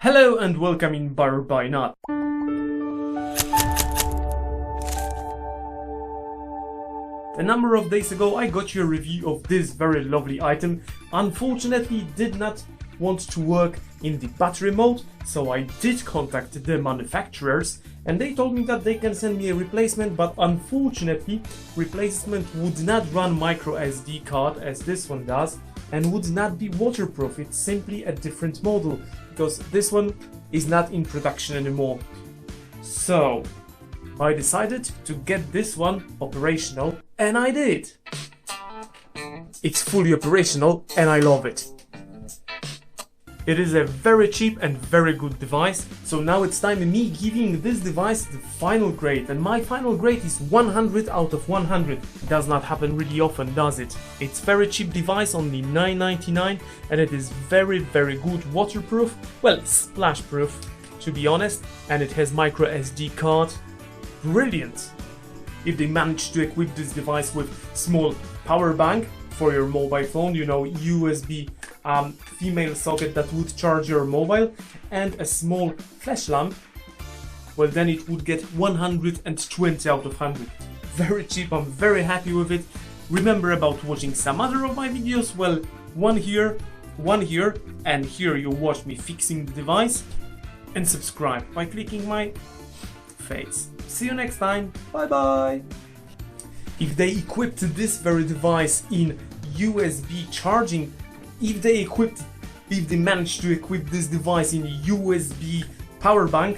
Hello and welcome in BuyOrBuyNot. A number of days ago I got you a review of this very lovely item. Unfortunately it did not want to work in the battery mode, so I did contact the manufacturers and they told me that they can send me a replacement, but unfortunately replacement would not run micro SD card as this one does and would not be waterproof. It's simply a different model because this one is not in production anymore. So I decided to get this one operational, and I did. It's fully operational and I love it. It is a very cheap and very good device, so now it's time me giving this device the final grade, and my final grade is 100 out of 100. It does not happen really often, does it? It's very cheap device, only $9.99, and it is very good waterproof, well, splash proof to be honest, and it has micro SD card. Brilliant! If they manage to equip this device with small power bank for your mobile phone, you know, USB female socket that would charge your mobile, and a small flash lamp, well then it would get 120 out of 100. Very cheap, I'm very happy with it. Remember about watching some other of my videos? Well, one here, and here you watch me fixing the device, and subscribe by clicking my face. See you next time, bye bye! If they equipped this very device in USB charging, if they managed to equip this device in USB power bank,